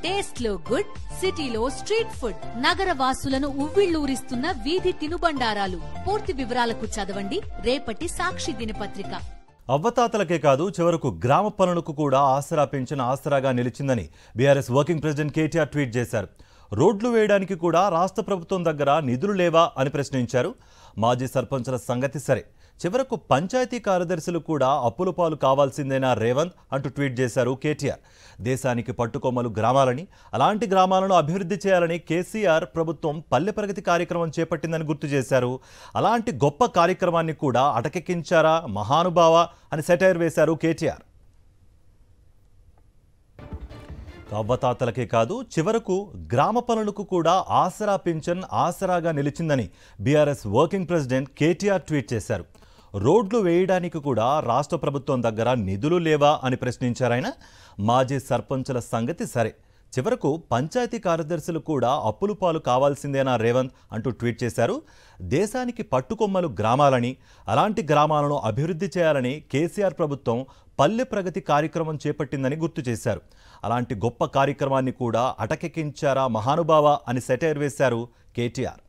Taste లో good, సిటీలో street food, నగర వాసులను ఉవ్విళ్లూరిస్తున్న వీధి తినుబండారాలు. పూర్తి వివరాలకు చదవండి రేపటి సాక్షి దినపత్రిక. అవ్వతాతలకే కాదు చివరకు గ్రామ పనులకు కూడా ఆసరా పెన్షన్ ఆసరాగా నిలిచిందని BRS working president KTR tweet చేశారు. రోడ్లు వేయడానికి కూడా రాష్ట్ర ప్రభుత్వం దగ్గర నిధులు లేవా అని ప్రశ్నించారు. మాజీ సర్పంచుల సంగతి సరే, చివరకు పంచాయతీ కార్యదర్శులు కూడా అప్పుల పాలు కావాల్సిందేనా రేవంత్ అంటూ ట్వీట్ చేశారు కేటీఆర్. దేశానికి పట్టుకొమ్మలు గ్రామాలని, అలాంటి గ్రామాలను అభివృద్ధి చేయాలని కేసీఆర్ ప్రభుత్వం పల్లె ప్రగతి కార్యక్రమం చేపట్టిందని గుర్తు చేశారు. అలాంటి గొప్ప కార్యక్రమాన్ని కూడా అటకెక్కించారా మహానుభావ అని సెటైర్ వేశారు కేటీఆర్. అవ్వతాతలకే కాదు చివరకు గ్రామ పనులకు కూడా ఆసరా పింఛన్ ఆసరాగా నిలిచిందని BRS working president KTR tweet చేశారు. రోడ్లు వేయడానికి కూడా రాష్ట్ర ప్రభుత్వం దగ్గర నిధులు లేవా అని ప్రశ్నించారాయన. మాజీ సర్పంచుల సంగతి సరే, చివరకు పంచాయతీ కార్యదర్శులు కూడా అప్పులు పాలు కావాల్సిందేనా రేవంత్ అంటూ ట్వీట్ చేశారు. దేశానికి పట్టుకొమ్మలు గ్రామాలని, అలాంటి గ్రామాలను అభివృద్ధి చేయాలని కేసీఆర్ ప్రభుత్వం పల్లె ప్రగతి కార్యక్రమం చేపట్టిందని గుర్తు చేశారు. అలాంటి గొప్ప కార్యక్రమాన్ని కూడా అటకెక్కించారా మహానుభావ అని సెటైర్ వేశారు కేటీఆర్.